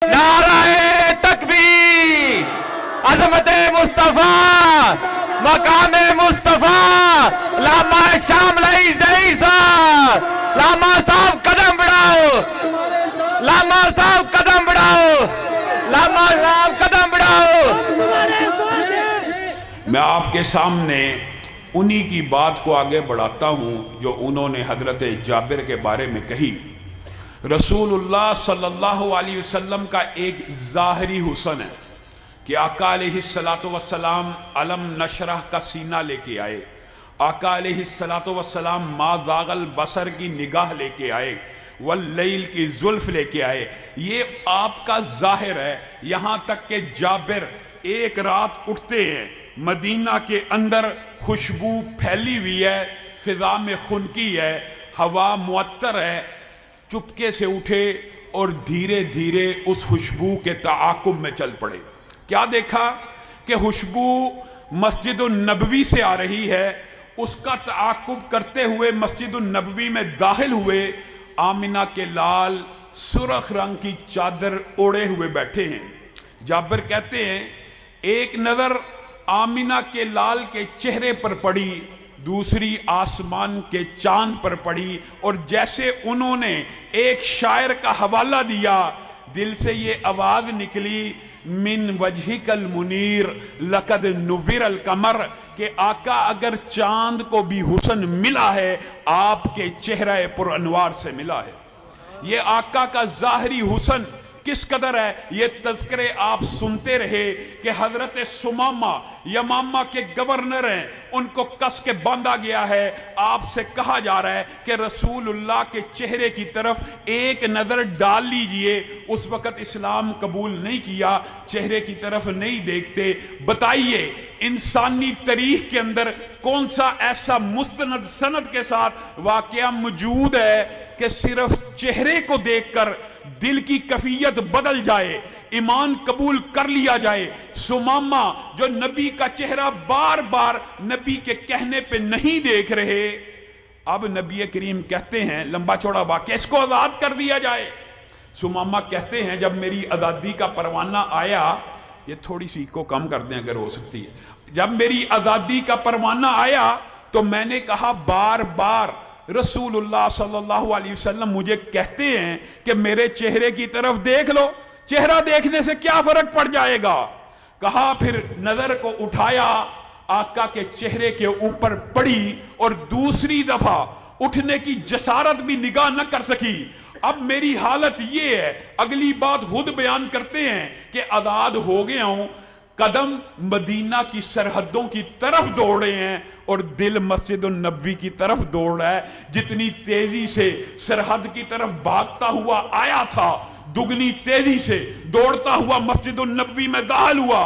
नाराए तकबीर, अज़मत मुस्तफा, मकाम मुस्तफा, अल्लामा हिशाम इलाही ज़हीर साहब, अल्लामा साहब कदम बढ़ाओ, अल्लामा साहब कदम बढ़ाओ, अल्लामा साहब कदम बढ़ाओ। मैं आपके सामने उन्हीं की बात को आगे बढ़ाता हूँ जो उन्होंने हज़रत जाबिर के बारे में कही। रसूलुल्लाह सल्लल्लाहु अलैहि वसल्लम का एक ज़ाहरी हुस्न है कि आका अलैहिस्सलातु वस्सलाम अलम नशरह का सीना लेके आए, आका अलैहिस्सलातु वस्सलाम मा ज़ागल बसर की निगाह लेके आए, वल्लैल की जुल्फ लेके आए। ये आपका ज़ाहिर है। यहाँ तक कि जाबिर एक रात उठते हैं, मदीना के अंदर खुशबू फैली हुई है, फिजा में खुनकी है, हवा मुअत्तर है, चुपके से उठे और धीरे धीरे उस खुशबू के ताक़ुब में चल पड़े। क्या देखा कि खुशबू मस्जिद नबवी से आ रही है, उसका ताक़ुब करते हुए मस्जिद नबवी में दाखिल हुए। आमिना के लाल सुर्ख रंग की चादर ओढ़े हुए बैठे हैं। जाबिर कहते हैं एक नज़र आमिना के लाल के चेहरे पर पड़ी, दूसरी आसमान के चांद पर पड़ी, और जैसे उन्होंने एक शायर का हवाला दिया, दिल से ये आवाज़ निकली, मिन वजहिकल मुनीर लकद नुविरल कमर, के आका अगर चांद को भी हुस्न मिला है, आपके चेहरे पर अनवार से मिला है। ये आका का ज़ाहरी हुस्न किस कदर है, ये तज़किरे आप सुनते रहे कि हजरत सुमामा यमामा के गवर्नर हैं, उनको कस के बांधा गया है। आपसे कहा जा रहा है कि रसूलुल्लाह के चेहरे की तरफ एक नज़र डाल लीजिए। उस वक़्त इस्लाम कबूल नहीं किया, चेहरे की तरफ नहीं देखते। बताइए इंसानी तारीख के अंदर कौन सा ऐसा मुस्तनद सनद के साथ वाक़या मौजूद है कि सिर्फ चेहरे को देखकर दिल की कैफियत बदल जाए, ईमान कबूल कर लिया जाए। सुमामा जो नबी का चेहरा बार बार नबी के कहने पे नहीं देख रहे, अब नबी करीम कहते हैं, लंबा चौड़ा वाक़या, इसको आज़ाद कर दिया जाए। सुमामा कहते हैं जब मेरी आज़ादी का परवाना आया, ये थोड़ी सी को कम कर दें अगर हो सकती है, जब मेरी आज़ादी का परवाना आया तो मैंने कहा बार बार रसूलुल्लाह सल्लल्लाहु अलैहि वसल्लम मुझे कहते हैं कि मेरे चेहरे की तरफ देख लो, चेहरा देखने से क्या फर्क पड़ जाएगा। कहा फिर नजर को उठाया, आका के चेहरे के ऊपर पड़ी और दूसरी दफा उठने की जसारत भी निगाह न कर सकी। अब मेरी हालत ये है, अगली बात खुद बयान करते हैं कि आजाद हो गया हूं, कदम मदीना की सरहदों की तरफ दौड़ रहे हैं और दिल मस्जिद नबवी की तरफ दौड़ रहा है। जितनी तेजी से सरहद की तरफ भागता हुआ आया था, दुगनी तेजी से दौड़ता हुआ मस्जिद नबवी में दाखिल हुआ।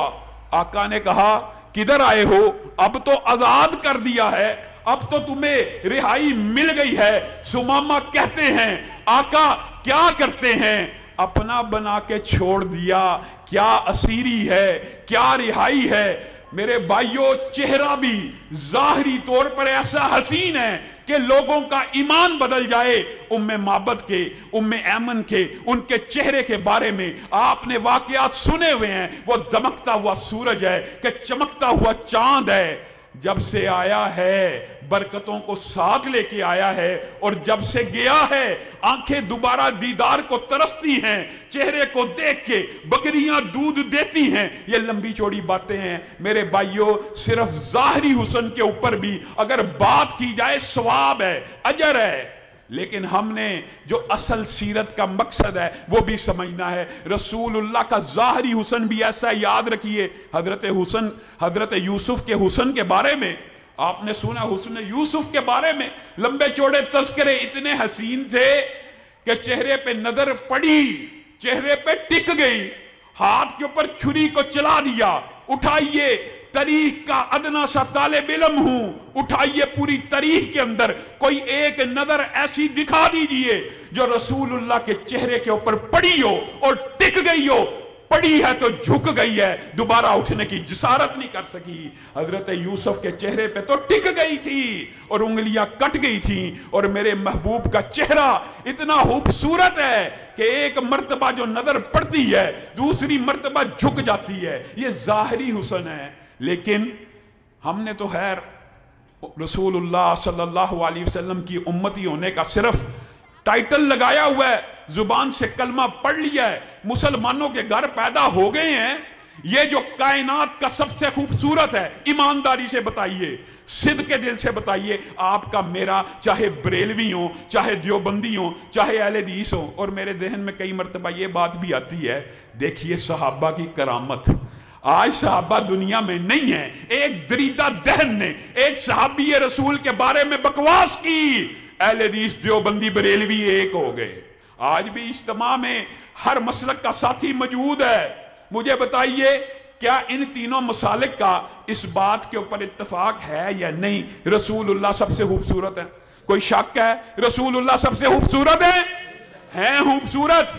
आका ने कहा किधर आए हो, अब तो आजाद कर दिया है, अब तो तुम्हें रिहाई मिल गई है। सुमामा कहते हैं आका क्या करते हैं, अपना बना के छोड़ दिया, क्या असीरी है, क्या रिहाई है। मेरे भाइयों चेहरा भी जाहिरी तौर पर ऐसा हसीन है कि लोगों का ईमान बदल जाए। उम्मे माबद के, उम्मे ऐमन के, उनके चेहरे के बारे में आपने वाकयात सुने हुए हैं। वो दमकता हुआ सूरज है कि चमकता हुआ चांद है। जब से आया है बरकतों को साथ लेके आया है, और जब से गया है आंखें दोबारा दीदार को तरसती हैं, चेहरे को देख के बकरियां दूध देती हैं। ये लंबी चौड़ी बातें हैं मेरे भाइयों। सिर्फ जाहिरी हुस्न के ऊपर भी अगर बात की जाए सवाब है, अजर है, लेकिन हमने जो असल सीरत का मकसद है वो भी समझना है। रसूलुल्लाह का ज़ाहरी हुस्न भी ऐसा, याद रखिए हजरत यूसुफ के हुस्न के बारे में आपने सुना, हुस्न यूसुफ के बारे में लंबे चौड़े तस्करे इतने हसीन थे कि चेहरे पे नजर पड़ी, चेहरे पे टिक गई, हाथ के ऊपर छुरी को चला दिया। उठाइए, तारीख का अदना सा तालिब इल्म हूं, उठाइए पूरी तारीख के अंदर कोई एक नजर ऐसी दिखा दीजिए जो रसूलुल्लाह के चेहरे के ऊपर पड़ी हो और टिक गई हो। पड़ी है तो झुक गई है, दोबारा उठने की जिसारत नहीं कर सकी। हजरत यूसुफ के चेहरे पे तो टिक गई थी और उंगलियां कट गई थी, और मेरे महबूब का चेहरा इतना खूबसूरत है कि एक मर्तबा जो नजर पड़ती है दूसरी मर्तबा झुक जाती है, ये ज़ाहिरी हुस्न है। लेकिन हमने तो खैर रसूलुल्लाह सल्लल्लाहु अलैहि वसल्लम की उम्मती होने का सिर्फ टाइटल लगाया हुआ है, जुबान से कलमा पढ़ लिया है, मुसलमानों के घर पैदा हो गए हैं। ये जो कायनात का सबसे खूबसूरत है, ईमानदारी से बताइए, सिद्ध के दिल से बताइए, आपका मेरा, चाहे बरेलवी हो, चाहे देवबंदी हो, चाहे अहले हदीस हो। और मेरे जहन में कई मरतबा ये बात भी आती है, देखिए सहाबा की करामत, आज सहाबा दुनिया में नहीं है। एक दरीदा दहन ने एक सहाबी रसूल के बारे में बकवास की, अहले हदीस देवबंदी बरेलवी एक हो गए। आज भी इज्तिमा में हर मसलक का साथी मौजूद है। मुझे बताइए, क्या इन तीनों मसालिक का इस बात के ऊपर इत्तफाक है या नहीं? रसूलुल्लाह सबसे खूबसूरत है, कोई शक है? रसूलुल्लाह सबसे खूबसूरत है खूबसूरत।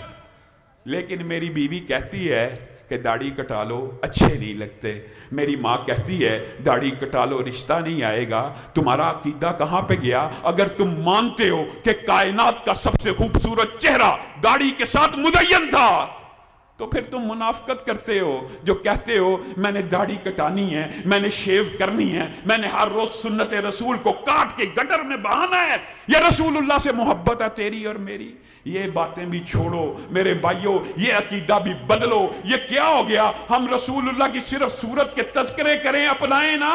लेकिन मेरी बीवी कहती है कि दाढ़ी कटा लो, अच्छे नहीं लगते। मेरी माँ कहती है दाढ़ी कटा लो, रिश्ता नहीं आएगा। तुम्हारा अकीदा कहाँ पे गया? अगर तुम मानते हो कि कायनात का सबसे खूबसूरत चेहरा दाढ़ी के साथ मुज़य्यन था, तो फिर तुम मुनाफकत करते हो जो कहते हो मैंने दाढ़ी कटानी है, मैंने शेव करनी है, मैंने हर रोज सुन्नत रसूल को काट के गटर में बहाना है। ये रसूलुल्लाह से मोहब्बत है तेरी और मेरी? ये बातें भी छोड़ो मेरे भाइयों, ये अकीदा भी बदलो। ये क्या हो गया? हम रसूलुल्लाह की सिर्फ सूरत के तज़किरे करें, अपनाएं ना।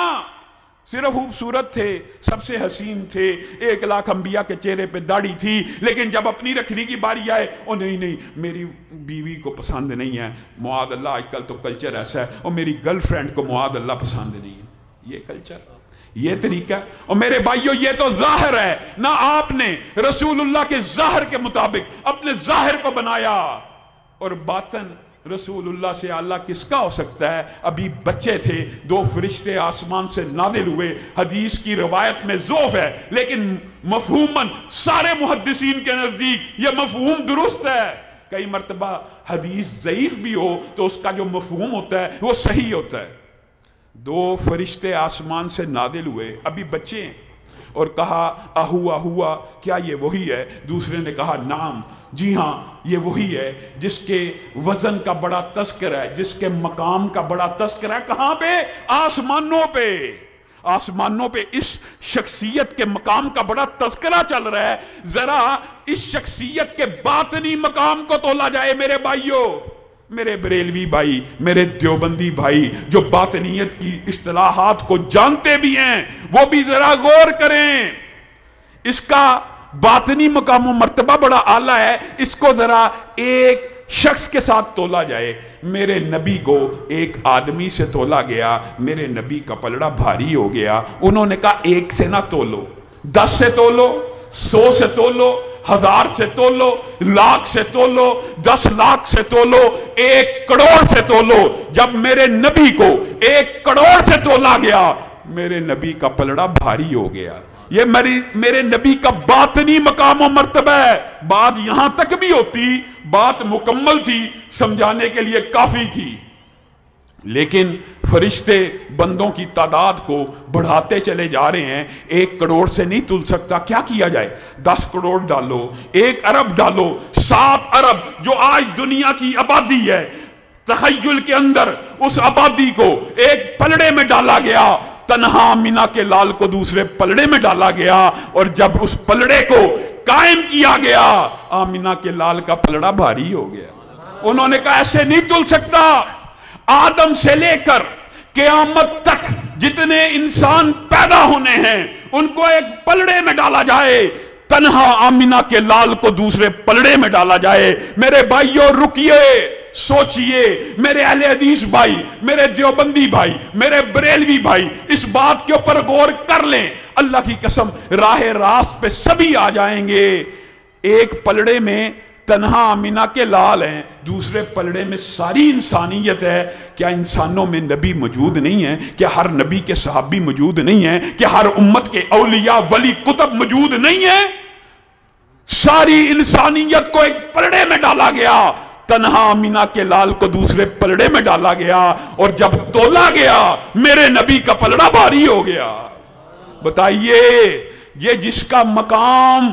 सिर्फ खूबसूरत थे, सबसे हसीन थे, 1 लाख अंबिया के चेहरे पे दाढ़ी थी, लेकिन जब अपनी रखने की बारी आए, ओ नहीं मेरी बीवी को पसंद नहीं है, मुआद अल्लाह, आजकल तो कल्चर ऐसा है, और मेरी गर्लफ्रेंड को मुआद अल्लाह पसंद नहीं है। ये कल्चर, ये तरीका। और मेरे भाइयों, ये तो जाहिर है ना, आपने रसूलुल्लाह के जाहिर के मुताबिक अपने जाहिर को बनाया, और बातन रसूलुल्लाह से आला किसका हो सकता है? अभी बच्चे थे, 2 फरिश्ते आसमान से नादिल हुए। हदीस की रवायत में ज़ोफ है, लेकिन मफहूमन सारे मुहद्दिसीन के नजदीक यह मफहूम दुरुस्त है। कई मरतबा हदीस ज़ईफ भी हो तो उसका जो मफहूम होता है वो सही होता है। 2 फरिश्ते आसमान से नादिल हुए, अभी बच्चे हैं, और कहा अहुआ हुआ, क्या ये वही है? दूसरे ने कहा नाम, जी हाँ ये वही है जिसके वजन का बड़ा तस्करा है, जिसके मकाम का बड़ा तस्करा है। कहाँ पे? आसमानों पे। आसमानों पे इस शख्सियत के मकाम का बड़ा तस्करा चल रहा है। जरा इस शख्सियत के बातनी मकाम को तोला जाए मेरे भाइयों, मेरे बरेलवी भाई, मेरे देवबंदी भाई, जो बातनियत की इस्तिलाहात को जानते भी हैं, वो भी जरा गौर करें। इसका बातनी मकाम मर्तबा बड़ा आला है, इसको जरा एक शख्स के साथ तोला जाए। मेरे नबी को एक आदमी से तोला गया, मेरे नबी का पलड़ा भारी हो गया। उन्होंने कहा 1 से ना तोलो, 10 से तोलो, 100 से तोलो, 1000 से तोलो, लाख से तोलो, 10 लाख से तोलो, 1 करोड़ से तोलो। जब मेरे नबी को 1 करोड़ से तोला गया, मेरे नबी का पलड़ा भारी हो गया। ये मेरे नबी का बातनी मकाम और मर्तबा है। बात यहां तक भी होती, बात मुकम्मल थी, समझाने के लिए काफी थी, लेकिन फरिश्ते बंदों की तादाद को बढ़ाते चले जा रहे हैं। 1 करोड़ से नहीं तुल सकता, क्या किया जाए? 10 करोड़ डालो, 1 अरब डालो, 7 अरब जो आज दुनिया की आबादी है, तखय्युल के अंदर उस आबादी को एक पलड़े में डाला गया। तन्हा आमिना के लाल को दूसरे पलड़े में डाला गया, और जब उस पलड़े को कायम किया गया, आमिना के लाल का पलड़ा भारी हो गया। उन्होंने कहा ऐसे नहीं तुल सकता। आदम से लेकर क़यामत तक जितने इंसान पैदा होने हैं, उनको एक पलड़े में डाला जाए, तन्हा आमिना के लाल को दूसरे पलड़े में डाला जाए। मेरे भाइयों रुकिए, सोचिए, मेरे अहले हदीस भाई, मेरे देवबंदी भाई, मेरे बरेलवी भाई, इस बात के ऊपर गौर कर लें। अल्लाह की कसम, राह रास्त पे सभी आ जाएंगे। एक पलड़े में तन्हा आमिना के लाल हैं, दूसरे पलड़े में सारी इंसानियत है। क्या इंसानों में नबी मौजूद नहीं है? क्या हर नबी के सहाबी मौजूद नहीं है? क्या हर उम्मत के औलिया वली कुतब मौजूद नहीं है? सारी इंसानियत को एक पलड़े में डाला गया, तन्हा आमिना के लाल को दूसरे पलड़े में डाला गया, और जब तोला गया मेरे नबी का पलड़ा भारी हो गया। बताइए, ये जिसका मकाम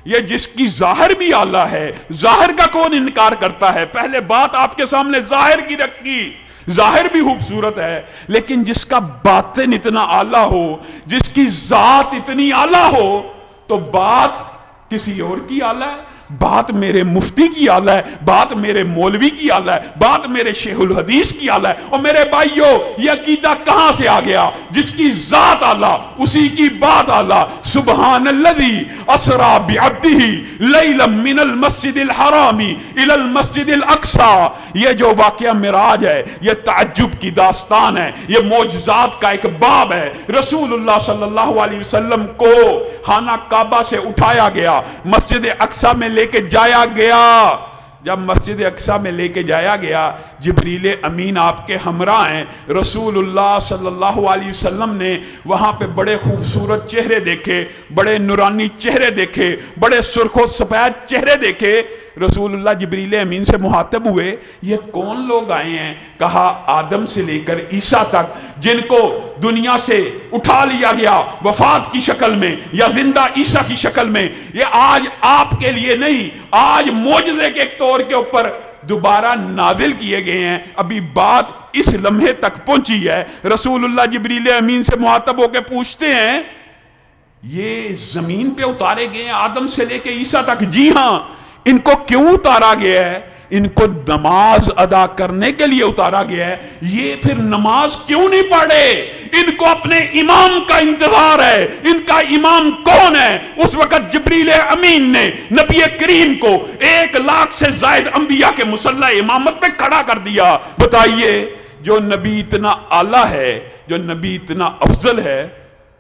یہ جس کی ظاہر بھی اعلیٰ ہے، ظاہر کا کون انکار کرتا ہے؟ پہلے بات آپ کے سامنے ظاہر کی رکھی، ظاہر بھی خوبصورت ہے، لیکن جس کا باطن اتنا اعلیٰ ہو، جس کی ذات اتنی اعلیٰ ہو، تو بات کسی اور کی اعلیٰ ہے، بات میرے مفتی کی اعلیٰ ہے، بات میرے مولوی کی اعلیٰ ہے، بات میرے شیخ الحدیث کی اعلیٰ ہے۔ اور میرے بھائیو، یہ عقیدہ کہاں سے آ گیا؟ جس کی ذات اعلیٰ اسی کی بات اعلیٰ۔ سبحان الذی اسری بعبدہ لیلا من المسجد الحرام الی المسجد الاقصی، یہ جو واقعہ معراج ہے، یہ تعجب کی داستان ہے، یہ معجزات کا ایک باب ہے۔ رسول اللہ صلی اللہ علیہ وسلم کو خانہ کعبہ سے اٹھایا گیا، مسجد اقصی میں لے کے جایا گیا۔ جب مسجد اقصی میں لے کے جایا گیا، جبریل امین آپ کے ہمراہ ہیں۔ رسول اللہ صلی اللہ علیہ وسلم نے وہاں پہ بڑے خوبصورت چہرے دیکھے، بڑے نورانی چہرے دیکھے، بڑے سرخ و سفید چہرے دیکھے۔ رسول اللہ جبریل امین سے مخاطب ہوئے، یہ کون لوگ آئے ہیں؟ کہا آدم سے لے کر عیسیٰ تک، جن کو دنیا سے اٹھا لیا گیا وفات کی شکل میں یا زندہ عیسیٰ کی شکل میں، یہ آج آپ کے لیے نہیں، آج معجزے کے طور کے اوپر دوبارہ نازل کیے گئے ہیں۔ ابھی بات اس لمحے تک پہنچی ہے۔ رسول اللہ جبریل امین سے مخاطب ہو کے پوچھتے ہیں، یہ زمین پہ اتارے گئے ہیں آدم سے لے کے عیسیٰ تک؟ جی ہاں۔ ان کو کیوں اتارا گیا ہے؟ ان کو نماز ادا کرنے کے لیے اتارا گیا ہے۔ یہ پھر نماز کیوں نہیں پڑھے؟ ان کو اپنے امام کا انتظار ہے۔ ان کا امام کون ہے؟ اس وقت جبریل امین نے نبی کریم کو 1,00,000 سے زائد انبیاء کے مصلی امامت پہ کھڑا کر دیا۔ بتائیے، جو نبی اتنا اعلیٰ ہے، جو نبی اتنا افضل ہے،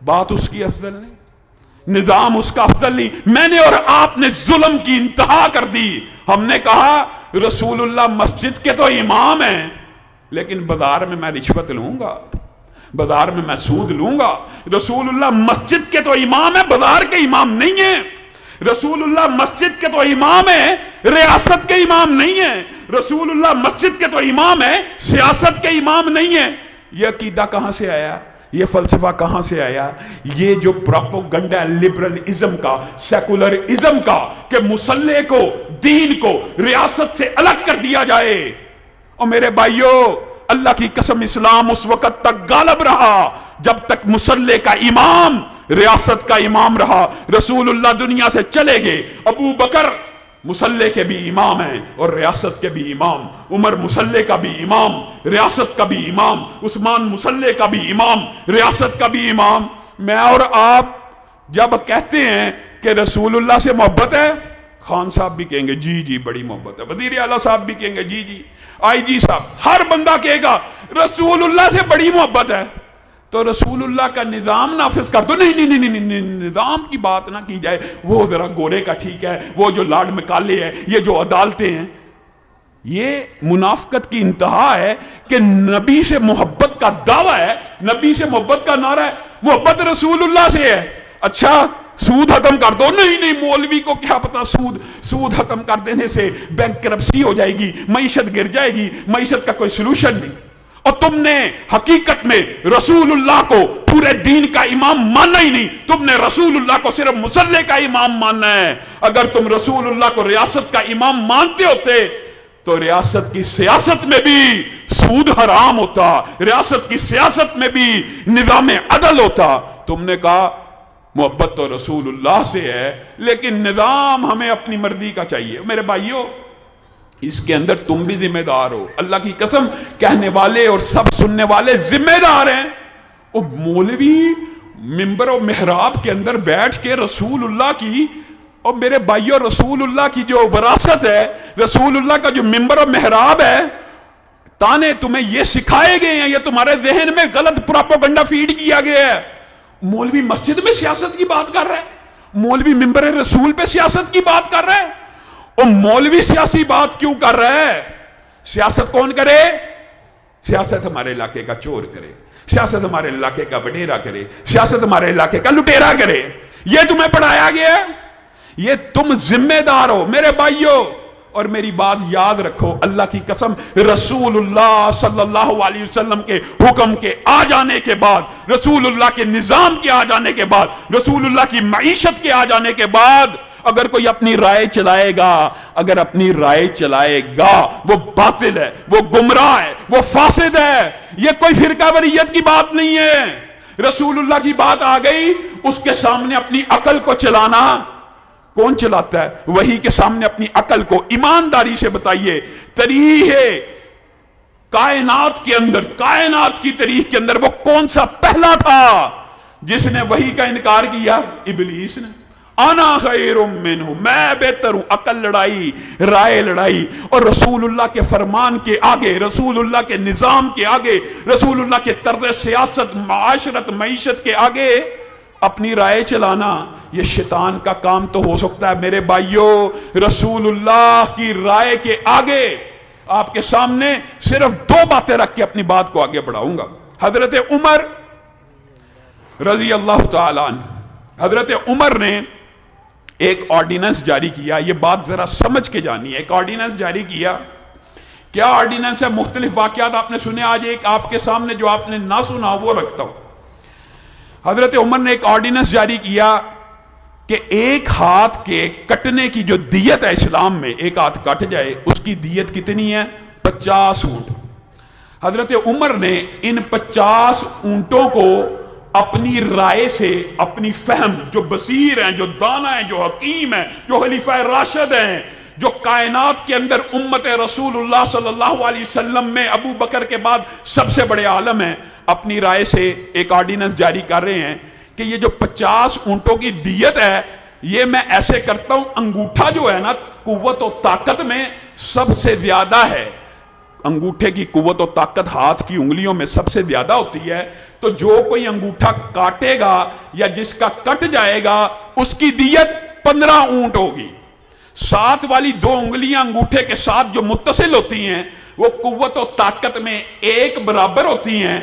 بات اس کی افضل نہیں، نظام اس کا افضل نہیں۔ میں نے اور آپ نے ظلم کی انتہا کر دی۔ ہم نے کہا رسول اللہ مسجد کے تو امام ہیں، لیکن بازار میں میں رشوت لوں گا، بازار میں میں سود لوں گا۔ رسول اللہ مسجد کے تو امام ہیں، بازار کے امام نہیں ہیں۔ رسول اللہ مسجد کے تو امام ہیں، ریاست کے امام نہیں ہیں۔ رسول اللہ مسجد کے تو امام ہیں، سیاست کے امام نہیں ہیں۔ یہ عقیدہ کہاں سے آیا؟ یہ فلسفہ کہاں سے آیا؟ یہ جو پروپیگنڈا لبرلزم کا، سیکولرزم کا، کہ مسلح کو، دین کو ریاست سے الگ کر دیا جائے۔ اور میرے بھائیو، اللہ کی قسم اسلام اس وقت تک غالب رہا جب تک مسلح کا امام ریاست کا امام رہا۔ رسول اللہ دنیا سے چلے گئے، ابو بکر مسلح کے بھی امام ہیں اور ریاست کے بھی امام، عمر مسلح کا بھی امام، ریاست کا بھی امام، عثمان مسلح کا بھی امام، ریاست کا بھی امام۔ میں اور آپ جب کہتے ہیں کہ رسول اللہ سے محبت ہے، خان صاحب بھی کہیں گے جی جی بڑی محبت ہے، وزیر اعلیٰ صاحب بھی کہیں گے جی جی، آئی جی صاحب، ہر بندہ کہے گا رسول اللہ سے بڑی محبت ہے، تو رسول اللہ کا نظام نافذ کر دو۔ نہیں، نظام کی بات نہ کی جائے، وہ ذرا گورے کا ٹھیک ہے، وہ جو لاڈ مکالے ہیں، یہ جو عدالتیں ہیں۔ یہ منافقت کی انتہا ہے کہ نبی سے محبت کا دعویٰ ہے، نبی سے محبت کا نعرہ ہے، محبت رسول اللہ سے ہے۔ اچھا سود ختم کر دو، نہیں مولوی کو کیا پتا، سود ختم کر دینے سے بینک کرپسی ہو جائے گی، معیشت گر جائے گی، معیشت کا کوئی سلوشن نہیں۔ اور تم نے حقیقت میں رسول اللہ کو پورے دین کا امام ماننا ہی نہیں، تم نے رسول اللہ کو صرف مسلح کا امام ماننا ہے۔ اگر تم رسول اللہ کو ریاست کا امام مانتے ہوتے تو ریاست کی سیاست میں بھی سود حرام ہوتا، ریاست کی سیاست میں بھی نظام عدل ہوتا۔ تم نے کہا محبت تو رسول اللہ سے ہے، لیکن نظام ہمیں اپنی مرضی کا چاہیے۔ میرے بھائیوں، اس کے اندر تم بھی ذمہ دار ہو، اللہ کی قسم، کہنے والے اور سب سننے والے ذمہ دار ہیں۔ اور مولوی منبر و محراب کے اندر بیٹھ کے رسول اللہ کی، اور میرے بھائیوں رسول اللہ کی جو وراثت ہے، رسول اللہ کا جو منبر و محراب ہے، تانے تمہیں یہ سکھائے گئے ہیں، یہ تمہارے ذہن میں غلط پروپیگنڈا فیڈ کیا گیا ہے۔ مولوی مسجد میں سیاست کی بات کر رہا ہے، مولوی منبر رسول پہ سیاست کی بات کر رہا ہے۔ اور مولوی سیاسی بات کیوں کر رہا ہے؟ سیاست کون کرے؟ سیاست ہمارے علاقے کا چور کرے، سیاست ہمارے علاقے کا وڈیرا کرے، سیاست ہمارے علاقے کا لٹیرا کرے۔ یہ تمہیں پڑھایا گیا ہے، یہ تم ذمہ دار ہو۔ میرے بھائیوں، اور میری بات یاد رکھو، اللہ کی قسم، رسول اللہ صلی اللہ علیہ وسلم کے حکم کے آ جانے کے بعد، رسول اللہ کے نظام کے آ جانے کے بعد، رسول اللہ کی معیشت کے آ جانے کے بعد، अगर कोई अपनी राय चलाएगा, अगर अपनी राय चलाएगा, वो बातिल है, वो गुमराह है, वो फासिद है। ये कोई फिरकावरियत की बात नहीं है। रसूलुल्लाह की बात आ गई, उसके सामने अपनी अकल को चलाना कौन चलाता है? वही के सामने अपनी अकल को ईमानदारी से बताइए, तारीख कायनात के अंदर, कायनात की तारीख के अंदर वो कौन सा पहला था जिसने वही का इनकार किया? इबलीस ने। आना खैरुम मिन्हु, मैं बेहतर हूं। अकल लड़ाई, राय लड़ाई, और रसूलुल्लाह के फरमान के आगे, रसूलुल्लाह के निजाम के आगे, रसूलुल्लाह के तर्ज सियासत, माशरत, मईशत के आगे अपनी राय चलाना, ये शैतान का काम तो हो सकता है। मेरे भाइयों, रसूलुल्लाह की राय के आगे आपके सामने सिर्फ दो बातें रख के अपनी बात को आगे बढ़ाऊंगा। हजरत उमर रजी अल्लाह ताला अन्हु, हजरत उमर ने एक ऑर्डिनेंस जारी किया। ये बात जरा समझ के जानी है। एक ऑर्डिनेंस जारी किया। क्या ऑर्डिनेंस है? मुख्तलिफ वाकयात आपने सुने, आज एक आपके सामने जो आपने ना सुना वो रखता हूं। हजरत उमर ने एक ऑर्डिनेंस जारी किया कि एक हाथ के कटने की जो दियत है इस्लाम में, एक हाथ कट जाए उसकी दियत कितनी है? 50 ऊंट। हजरत उमर ने इन 50 ऊंटों को अपनी राय से, अपनी फहम, जो बसीर हैं, जो दाना हैं, जो हकीम हैं, जो खलीफा राशिद हैं, जो कायनात के अंदर उम्मत रसूलुल्लाह सल्लल्लाहु अलैहि वसल्लम में अबू बकर के बाद सबसे बड़े आलम हैं, अपनी राय से एक ऑर्डिनेंस जारी कर रहे हैं कि ये जो 50 ऊंटों की दियत है, ये मैं ऐसे करता हूं, अंगूठा जो है ना, कुव्वत और ताकत में सबसे ज्यादा है। अंगूठे की कुव्वत और ताकत हाथ की उंगलियों में सबसे ज्यादा होती है। तो जो कोई अंगूठा काटेगा या जिसका कट जाएगा उसकी दियत 15 ऊंट होगी। साथ वाली 2 उंगलियां अंगूठे के साथ जो मुत्तसिल होती हैं, वो कुव्वत और ताकत में एक बराबर होती हैं।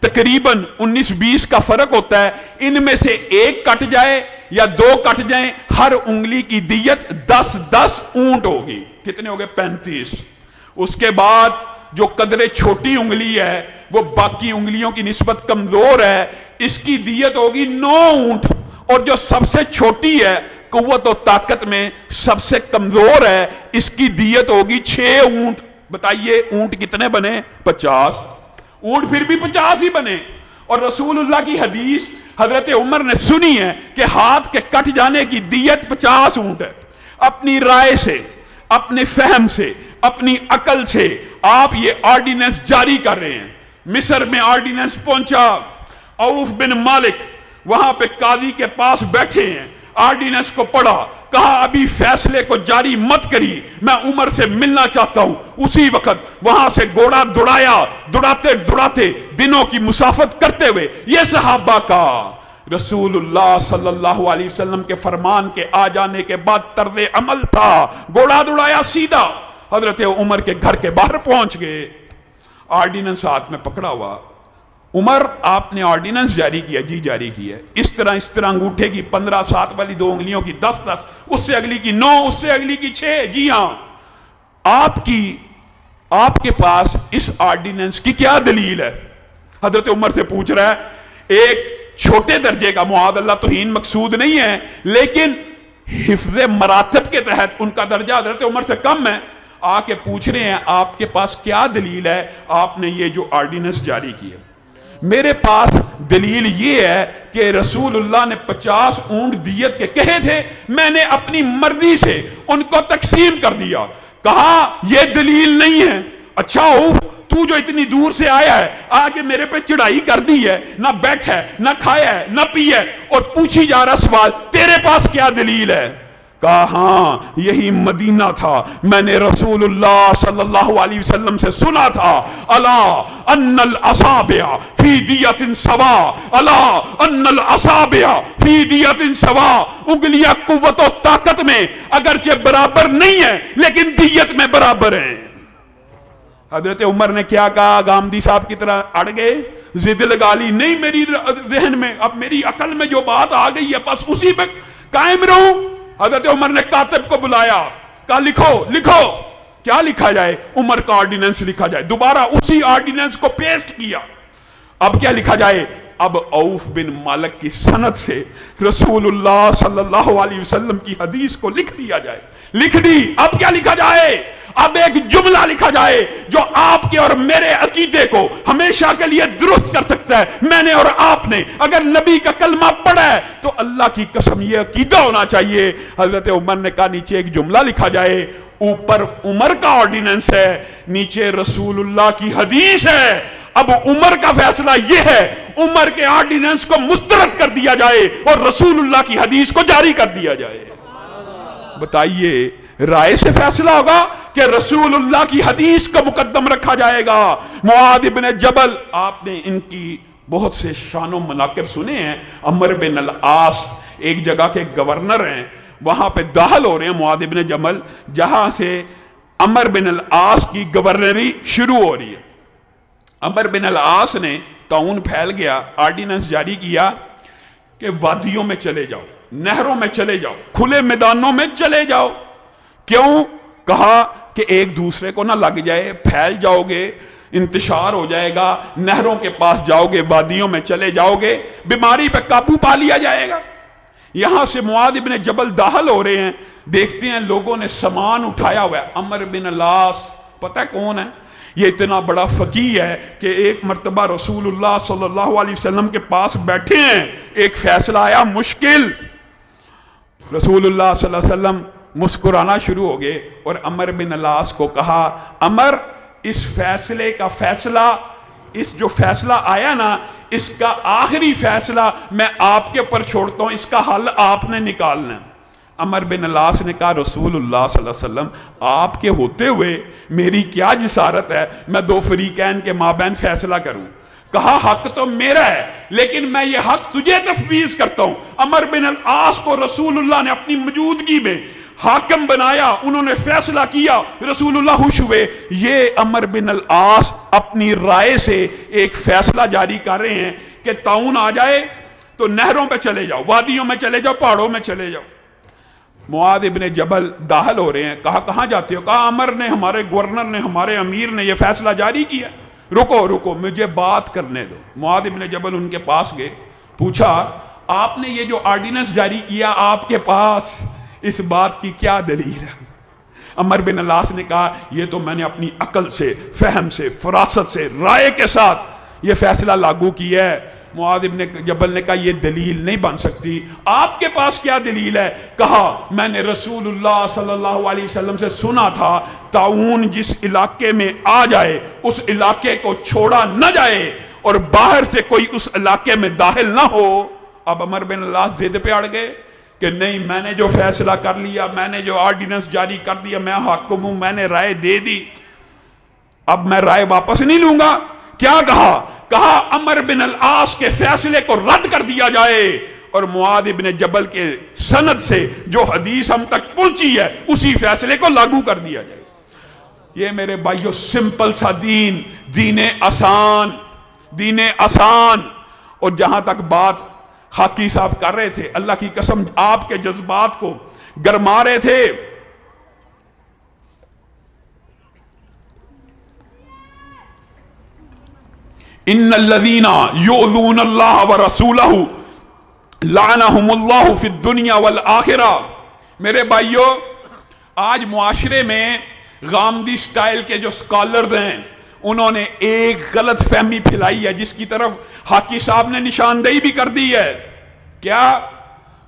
तकरीबन 19-20 का फर्क होता है। इनमें से एक कट जाए या 2 कट जाए, हर उंगली की दियत 10-10 ऊंट होगी। कितने हो गए? 35। उसके बाद जो कदरे छोटी उंगली है, वो बाकी उंगलियों की निस्बत कमजोर है, इसकी दियत होगी 9 ऊंट। और जो सबसे छोटी है, कुव्वत और ताकत में सबसे कमजोर है, इसकी दियत होगी 6 ऊंट। बताइए ऊंट कितने बने? 50। ऊंट फिर भी 50 ही बने। और रसूलुल्लाह की हदीस हजरत उमर ने सुनी है कि हाथ के कट जाने की दियत 50 ऊंट है। अपनी राय से, अपने फहम से, अपनी अकल से आप ये ऑर्डिनेंस जारी कर रहे हैं। मिस्र में ऑर्डिनेंस पहुंचा, औफ बिन मालिक वहां पे काजी के पास बैठे हैं, ऑर्डिनेंस को पढ़ा, कहा अभी फैसले को जारी मत करिए, मैं उमर से मिलना चाहता हूं। उसी वक्त वहां से घोड़ा दौड़ाया, दौड़ाते दौड़ाते दिनों की मुसाफत करते हुए ये सहाबा का रसूलुल्लाह सल्लल्लाहु अलैहि वसल्लम के फरमान के आ जाने के बाद तर्ज अमल था। घोड़ा दौड़ाया, सीधा हजरत उमर के घर के बाहर पहुंच गए, ऑर्डिनेंस हाथ में पकड़ा हुआ। उमर, आपने ऑर्डिनेंस जारी किया? जी जारी किया। इस तरह अंगूठे की 15, साथ वाली 2 उंगलियों की 10-10, उससे अगली की 9, उससे अगली की 6। जी हां, आपके पास इस ऑर्डिनेंस की क्या दलील है? हजरत उमर से पूछ रहा है। एक छोटे दर्जे का मुआदल्ला तौहीन मकसूद नहीं है, लेकिन हिफ्ज़े मरातब के तहत उनका दर्जा हजरत उमर से कम है। आके पूछ रहे हैं आपके पास क्या दलील है, आपने ये जो ऑर्डिनेंस जारी की है? मेरे पास दलील ये है कि रसूलुल्लाह ने 50 ऊंट दियत के कहे थे, मैंने अपनी मर्जी से उनको तकसीम कर दिया। कहा यह दलील नहीं है। अच्छा उफ, तू जो इतनी दूर से आया है, आके मेरे पे चढ़ाई कर दी है, ना बैठा है, ना खाया है, ना पिया है, और पूछी जा रहा सवाल तेरे पास क्या दलील है? कहा हाँ, यही मदीना था, मैंने रसूलुल्लाह सल्लल्लाहु अलैहि वसल्लम से सुना था, अला अन्नल असाबिया फी दियतिन सवा, अला अन्नल असाबिया फी दियतिन सवा। उंगलियां कुव्वत और ताकत में अगरचे बराबर नहीं है, लेकिन दियत में बराबर है। हजरत उमर ने क्या कहा? गामदी साहब की तरह अड़ गए, जिद लगा ली, नहीं मेरी जहन में, अब मेरी अकल में जो बात आ गई है बस उसी पे कायम रहूं। हजरत उमर ने कातिब को बुलाया, कहा लिखो लिखो। क्या लिखा जाए? उमर का ऑर्डिनेंस लिखा जाए। दोबारा उसी ऑर्डिनेंस को पेस्ट किया। अब क्या लिखा जाए? अब औफ बिन मालिक की सनद से रसूलुल्लाह सल्लल्लाहु अलैहि वसल्लम की हदीस को लिख दिया जाए। लिख दी। अब क्या लिखा जाए? अब एक जुमला लिखा जाए जो आपके और मेरे अकीदे को हमेशा के लिए दुरुस्त कर सकता है। मैंने और आपने अगर नबी का कलमा पढ़ा है तो अल्लाह की कसम ये अकीदा होना चाहिए। हजरत उमर ने कहा नीचे एक जुमला लिखा जाए, ऊपर उमर का ऑर्डिनेंस है, नीचे रसूलुल्लाह की हदीस है। अब उमर का फैसला यह है, उमर के ऑर्डिनेंस को मुस्तरद कर दिया जाए और रसूलुल्लाह की हदीस को जारी कर दिया जाए। बताइए, राय से फैसला होगा कि रसूलुल्लाह की हदीस को मुकद्दम रखा जाएगा। मुआद इब्न जबल, आपने इनकी बहुत से शानो मनाकिब सुने हैं। अमर बिन अल आस एक जगह के गवर्नर हैं, वहां पे दाखिल हो रहे हैं मुआद इब्न जबल, जहां से अमर बिन अल आस की गवर्नरी शुरू हो रही है। अमर बिन अल आस ने ताउन फैल गया, ऑर्डिनेंस जारी किया कि वादियों में चले जाओ, नहरों में चले जाओ, खुले मैदानों में चले जाओ। क्यों? कहा कि एक दूसरे को ना लग जाए, फैल जाओगे, इंतशार हो जाएगा, नहरों के पास जाओगे, वादियों में चले जाओगे, बीमारी पे काबू पा लिया जाएगा। यहां से मुआद इब्न जबल दाखिल हो रहे हैं, देखते हैं लोगों ने सामान उठाया हुआ है। अमर बिन लास, पता है कौन है? ये इतना बड़ा फकीह है कि एक मर्तबा रसूलुल्लाह सल्लल्लाहु अलैहि वसल्लम के पास बैठे हैं, एक फैसला आया मुश्किल। रसूलुल्लाह सल्लल्लाहु अलैहि वसल्लम मुस्कुराना शुरू हो गए और अमर बिन लास को कहा, अमर, इस फैसले का फैसला, इस जो फैसला आया ना, इसका आखिरी फैसला मैं आपके ऊपर छोड़ता हूं, इसका हल आपने निकालना है। अमर बिन लास ने कहा, रसूलुल्लाह सल्लल्लाहु अलैहि वसल्लम, आपके होते हुए मेरी क्या जिसारत है मैं दो फरीकैन के माबैन फैसला करूं। कहा, हक तो मेरा है, लेकिन मैं ये हक तुझे तफवीज करता हूं। अमर बिन आस को रसूलुल्लाह ने अपनी मौजूदगी में हाकिम बनाया, उन्होंने फैसला किया, रसूलुल्लाह खुश हुए। ये अमर बिन आस अपनी राय से एक फैसला जारी कर रहे हैं कि ताउन आ जाए तो नहरों पे चले जाओ, वादियों में चले जाओ, पहाड़ों में चले जाओ। मुआद इब्न जबल दाखिल हो रहे हैं। कहा, कहां जाते हो? कहा, अमर ने, हमारे गवर्नर ने, हमारे अमीर ने यह फैसला जारी किया। रुको रुको, मुझे बात करने दो। मुआद इब्न जबल उनके पास गए, पूछा, आपने ये जो ऑर्डिनेंस जारी किया, आपके पास इस बात की क्या दलील है? अमर बिन लास ने कहा, ये तो मैंने अपनी अकल से, फहम से, फरासत से, राय के साथ ये फैसला लागू किया है। मुआद इब्न जबल ने कहा, ये दलील नहीं बन सकती। आपके पास क्या दलील है? कहा, मैंने रसूलुल्लाह सल्लल्लाहु अलैहि वसल्लम से सुना था, ताऊन जिस इलाके में आ जाए उस इलाके को छोड़ा न जाए और बाहर से कोई उस इलाके में दाखिल ना हो। अब अमर बिन लास जिद पे अड़ गए कि नहीं, मैंने जो फैसला कर लिया, मैंने जो ऑर्डिनेंस जारी कर दिया, मैं हाकिम हूं, मैंने राय दे दी, अब मैं राय वापस नहीं लूंगा। क्या कहा? कहा, अमर बिन आस के फैसले को रद्द कर दिया जाए और मुआद इब्न जबल के सनद से जो हदीस हम तक पहुंची है उसी फैसले को लागू कर दिया जाए। ये मेरे भाइयों सिंपल सा दीन, दीने आसान, दीने आसान। और जहां तक बात हाकी साहब कर रहे थे, अल्लाह की कसम आपके जज्बात को गरमा रहे थे। इन्नल्लज़ीना युज़ूनल्लाह व रसूलहू लानहुमुल्लाहु फिद दुनिया वल आखिरा। मेरे भाइयों, आज मुआशरे में गामदी स्टाइल के जो स्कॉलर्स हैं उन्होंने एक गलत फहमी फैलाई है जिसकी तरफ हाकी साहब ने निशानदेही भी कर दी है। क्या?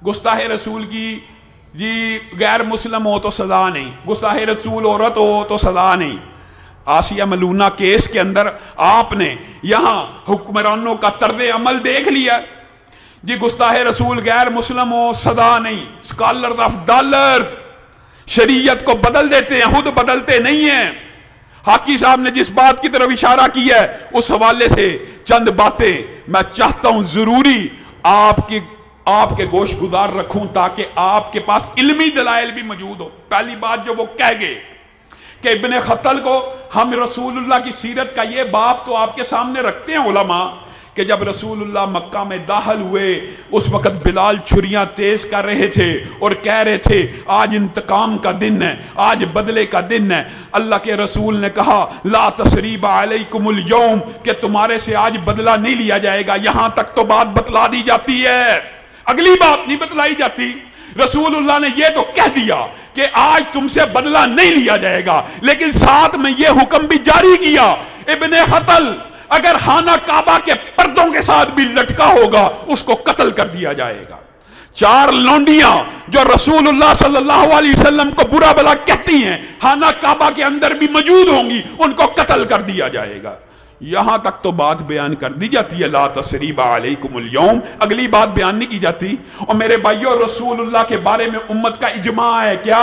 गुस्ताहे रसूल की जी, गैर मुस्लिम हो तो सजा नहीं, गुस्ताहे रसूल औरत हो तो सजा नहीं। आसिया मलूना केस के अंदर आपने यहां हुक्मरानों का तर्ज अमल देख लिया जी, गुस्ताहे रसूल गैर मुस्लिम हो सदा नहीं। स्कॉलर्स ऑफ डॉलर्स शरीयत को बदल देते हैं, खुद बदलते नहीं हैं। हाकी साहब ने जिस बात की तरफ इशारा किया है उस हवाले से चंद बातें मैं चाहता हूं जरूरी आपके गोश गुजार रखूं ताकि आपके पास इल्मी दलाइल भी मौजूद हो। पहली बात जो वो कह गए कि इब्ने खतल को हम रसूलुल्लाह की सीरत का ये बाप तो आपके सामने रखते हैं उलमा کہ جب رسولullah مکہ میں داخل ہوئے اس وقت بلال چھریاں تیز کر رہے تھے اور کہہ رہے تھے آج انتقام کا دن ہے، آج بدلے کا دن ہے۔ اللہ کے رسول نے کہا لا تثریب علیکم اليوم، کہ تمہارے سے آج بدلہ نہیں لیا جائے گا۔ یہاں تک تو بات بتلا دی جاتی ہے، اگلی بات نہیں بتلائی جاتی۔ رسول اللہ نے یہ تو کہہ دیا کہ آج تم سے بدلہ نہیں لیا جائے گا، لیکن ساتھ میں یہ حکم بھی جاری کیا ابن حطل اگر خانہ کعبہ کے پردوں کے ساتھ بھی لٹکا ہوگا اس کو قتل کر دیا جائے گا۔ 4 لونڈیاں جو رسول اللہ صلی اللہ علیہ وسلم کو برا بلا کہتی ہیں خانہ کعبہ کے اندر بھی موجود ہوں گی، ان کو قتل کر دیا جائے گا۔ یہاں تک تو بات بیان کر دی جاتی ہے لا تثریب علیکم اليوم، اگلی بات بیان نہیں کی جاتی۔ اور میرے بھائیو رسول اللہ کے بارے میں امت کا اجماع ہے کیا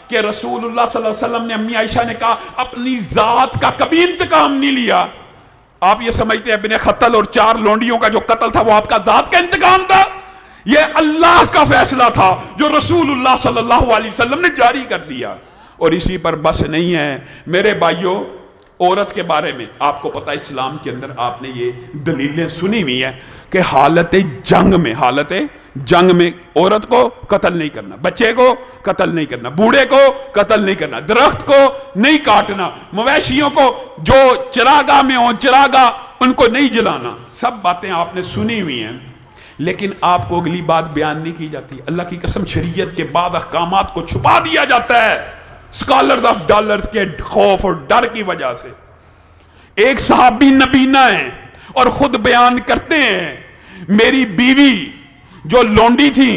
کہ رسول اللہ صلی اللہ علیہ وسلم نے، امی عائشہ نے کہا اپنی ذات کا کبھی انتقام نہیں لیا۔ آپ یہ سمجھتے ہیں ابن خطل اور 4 لونڈیوں کا جو قتل تھا وہ آپ کا ذات کا انتقام تھا؟ یہ اللہ کا فیصلہ تھا جو رسول اللہ صلی اللہ علیہ وسلم نے جاری کر دیا۔ اور اسی پر بس نہیں ہے میرے بھائیوں، عورت کے بارے میں آپ کو پتا اسلام کے اندر آپ نے یہ دلیلیں سنی ہوئی ہیں کہ حالت جنگ میں عورت کو قتل نہیں کرنا، بچے کو قتل نہیں کرنا، بوڑھے کو قتل نہیں کرنا، درخت کو نہیں کاٹنا، مویشیوں کو جو چراگاہ میں ہوں چراگاہ ان کو نہیں جلانا۔ سب باتیں آپ نے سنی ہوئی ہیں، لیکن آپ کو اگلی بات بیان نہیں کی جاتی۔ اللہ کی قسم شریعت کے بعد احکامات کو چھپا دیا جاتا ہے اسکالرز آف ڈالرز کے خوف اور ڈر کی وجہ سے۔ ایک صحابی نبینا ہیں اور خود بیان کرتے ہیں میری بیوی جو لونڈی تھی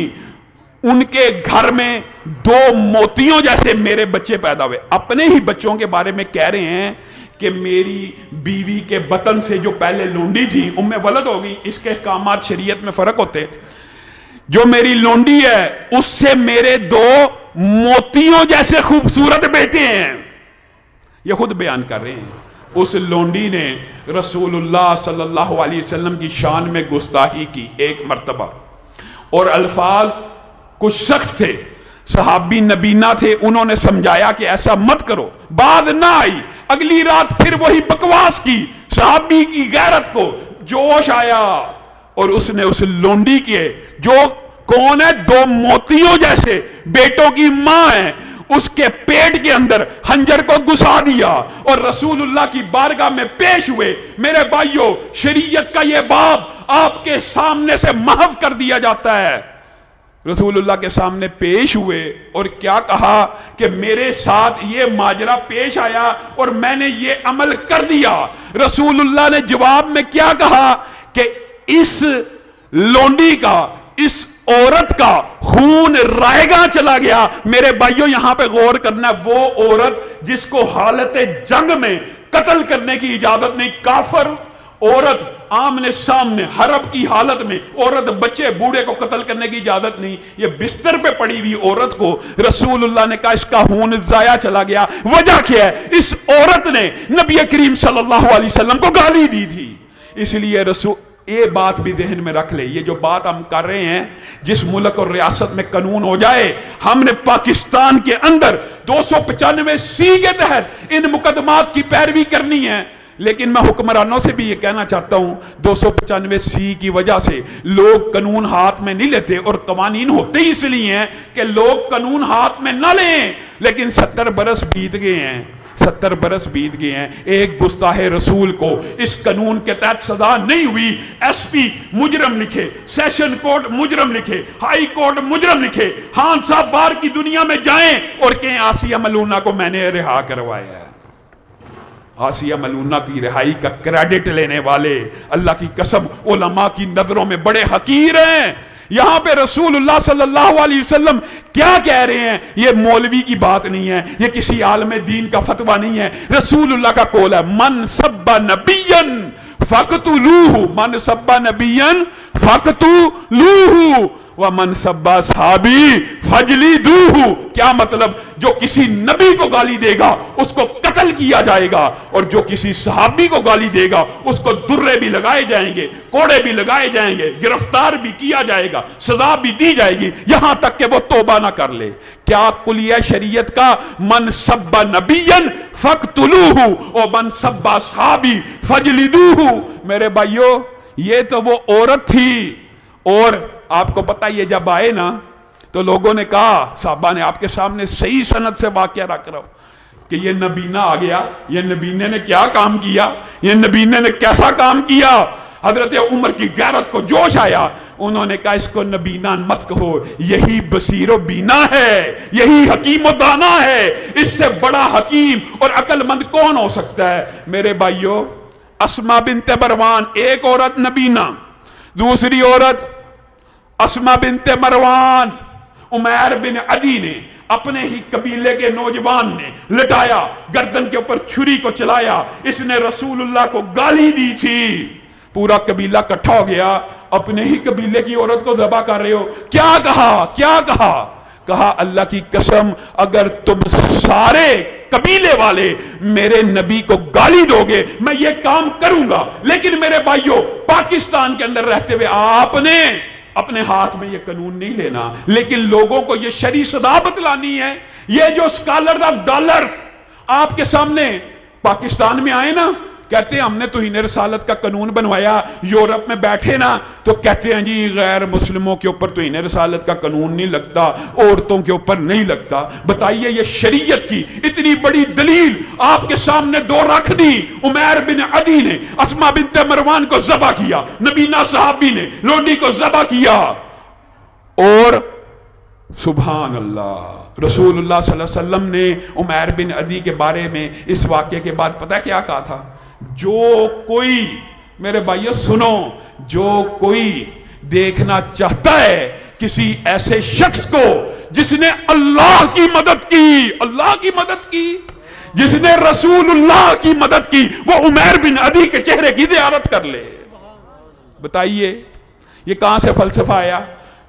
ان کے گھر میں 2 موتیوں جیسے میرے بچے پیدا ہوئے۔ اپنے ہی بچوں کے بارے میں کہہ رہے ہیں کہ میری بیوی کے بطن سے جو پہلے لونڈی تھی ولد ہو گئی۔ اس کے احکامات شریعت میں فرق ہوتے، جو میری لونڈی ہے اس سے میرے 2 موتیوں جیسے خوبصورت بیٹے ہیں۔ یہ خود بیان کر رہے ہیں۔ اس لونڈی نے رسول اللہ صلی اللہ علیہ وسلم کی شان میں گستاخی کی ایک مرتبہ، اور الفاظ کچھ سخت تھے، صحابی نبینا تھے، انہوں نے سمجھایا کہ ایسا مت کرو، بات نہ آئی۔ اگلی رات پھر وہی بکواس کی، صحابی کی غیرت کو جوش آیا اور اس نے اس لونڈی کے جو کون ہے 2 موتیوں جیسے بیٹوں کی ماں ہے اس کے پیٹ کے اندر خنجر کو گھسا دیا اور رسول اللہ کی بارگاہ میں پیش ہوئے۔ میرے بھائیو شریعت کا یہ باب آپ کے سامنے سے محو کر دیا جاتا ہے۔ رسول اللہ کے سامنے پیش ہوئے اور کیا کہا کہ میرے ساتھ یہ ماجرا پیش آیا اور میں نے یہ عمل کر دیا۔ رسول اللہ نے جواب میں کیا کہا کہ اس لونڈی کا، اس عورت کا خون رائگاں چلا گیا۔ میرے بھائیوں یہاں پہ غور کرنا، وہ عورت جس کو حالت جنگ میں قتل کرنے کی اجازت نہیں، کافر عورت آمنے سامنے حرب کی حالت میں عورت بچے بوڑھے کو قتل کرنے کی اجازت نہیں، یہ بستر پہ پڑی ہوئی عورت کو رسول اللہ نے کہا اس کا خون ضائع چلا گیا۔ وجہ کیا ہے؟ اس عورت نے نبی کریم صلی اللہ علیہ وسلم کو گالی دی تھی۔ اس لیے رسول یہ بات بھی ذہن میں رکھ لے، یہ جو بات ہم کر رہے ہیں جس ملک اور ریاست میں قانون ہو جائے، ہم نے پاکستان کے اندر 295C کے تحت ان مقدمات کی پیروی کرنی ہے۔ لیکن میں حکمرانوں سے بھی یہ کہنا چاہتا ہوں 295C کی وجہ سے لوگ قانون ہاتھ میں نہیں لیتے، اور قوانین ہوتے ہی اس لیے ہیں کہ لوگ قانون ہاتھ میں نہ لیں۔ لیکن 70 برس بیت گئے ہیں، 70 برس بیت گئے ہیں، ایک گستاخ رسول کو اس قانون کے تحت سزا نہیں ہوئی۔ ایس پی مجرم لکھے، سیشن کورٹ مجرم لکھے، ہائی کورٹ مجرم لکھے، خان صاحب باہر کی دنیا میں جائیں اور کہیں آسیہ ملونہ کو میں نے رہا کروایا ہے۔ آسیہ ملونہ کی رہائی کا کریڈٹ لینے والے اللہ کی قسم علماء کی نظروں میں بڑے حقیر ہیں۔ یہاں پہ رسول اللہ صلی اللہ علیہ وسلم کیا کہہ رہے ہیں؟ یہ مولوی کی بات نہیں ہے، یہ کسی عالم دین کا فتویٰ نہیں ہے، رسول اللہ کا قول ہے من سب نبیا فقتلوہ، من سب نبیا فقتلوہ ومن سب صحابی فجلدوہ۔ کیا مطلب؟ جو کسی نبی کو گالی دے گا اس کو قتل کیا جائے گا، اور جو کسی صحابی کو گالی دے گا اس کو درے بھی لگائے جائیں گے، کوڑے بھی لگائے جائیں گے، گرفتار بھی کیا جائے گا، سزا بھی دی جائے گی، یہاں تک کہ وہ توبہ نہ کر لے۔ کیا کلیہ شریعت کا من سب نبیا فقتلوہ ومن سب صحابی فجلدوہ؟ میرے بھائیو یہ تو وہ عورت تھی. اور آپ کو پتہ یہ جب آئے نا تو لوگوں نے کہا, صحابہ نے, آپ کے سامنے صحیح سند سے واقعہ رکھ رہا ہوں کہ یہ نبینہ آ گیا, یہ نبینے نے کیا کام کیا, یہ نبینے نے کیسا کام کیا. حضرت عمر کی غیرت کو جوش آیا, انہوں نے کہا اس کو نبینہ مت کہو, یہی بصیر و بینا ہے, یہی حکیم و دانا ہے, اس سے بڑا حکیم اور عقل مند کون ہو سکتا ہے. میرے بھائیو, اسما بنت مروان ایک عورت نبینہ, دوسری عورت اسما بنت مروان, عمیر بن عدی نے اپنے ہی قبیلے کے نوجوان نے لٹایا, گردن کے اوپر چھری کو چلایا, اس نے رسول اللہ کو گالی دی تھی. پورا قبیلہ اکٹھا ہو گیا, اپنے ہی قبیلے کی عورت کو ذبح کر رہے ہو. کیا کہا, کیا کہا, کہا اللہ کی قسم اگر تم سارے قبیلے والے میرے نبی کو گالی دو گے میں یہ کام کروں گا, لیکن میرے بھائیوں پاکستان کے اندر رہتے ہوئے آپ نے اپنے ہاتھ میں یہ قانون نہیں لینا, لیکن لوگوں کو یہ شرعی سزا بتلانی ہے. یہ جو اسکالر آف ڈالر آپ کے سامنے پاکستان میں آئے نا, کہتے ہیں ہم نے توہین رسالت کا قانون بنوایا. یورپ میں بیٹھے نا تو کہتے ہیں جی غیر مسلموں کے اوپر توہین رسالت کا قانون نہیں لگتا, عورتوں کے اوپر نہیں لگتا. بتائیے یہ شریعت کی اتنی بڑی دلیل آپ کے سامنے دو رکھ دی. عمیر بن عدی نے اسما بنت مروان کو ذبح کیا, نبینہ صحابی نے لونڈی کو ذبح کیا. اور سبحان اللہ, رسول اللہ صلی اللہ علیہ وسلم نے عمیر بن عدی کے بارے میں اس واقعے کے بعد پتہ کیا کہا تھا؟ جو کوئی, میرے بھائیو سنو, جو کوئی دیکھنا چاہتا ہے کسی ایسے شخص کو جس نے اللہ کی مدد کی, اللہ کی مدد کی, جس نے رسول اللہ کی مدد کی, وہ عمیر بن عدی کے چہرے کی زیارت کر لے. بتائیے یہ کہاں سے فلسفہ آیا؟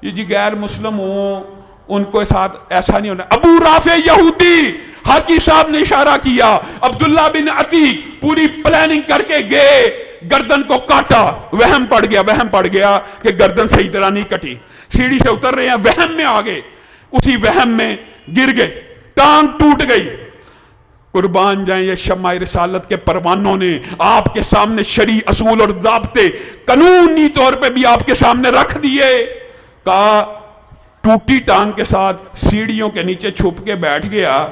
یہ جی غیر مسلم ہوں ان کو ساتھ ایسا نہیں ہونا. ابو رافع یہودی, حاکی صاحب نے اشارہ کیا, عبداللہ بن عتیق پوری پلاننگ کر کے گئے, گردن کو کاٹا, وہم پڑ گیا کہ گردن صحیح طرح نہیں کٹی. سیڑھی سے اتر رہے ہیں, وہم میں آگے, اسی وہم میں گر گئے, ٹانگ ٹوٹ گئی. قربان جائیں یہ شمع رسالت کے پروانوں نے آپ کے سامنے شرعی اصول اور ضابطے قانونی طور پہ بھی آپ کے سامنے رکھ دیے. کہا ٹوٹی ٹانگ کے ساتھ سیڑھیوں کے نیچے چھپ کے بیٹھ گیا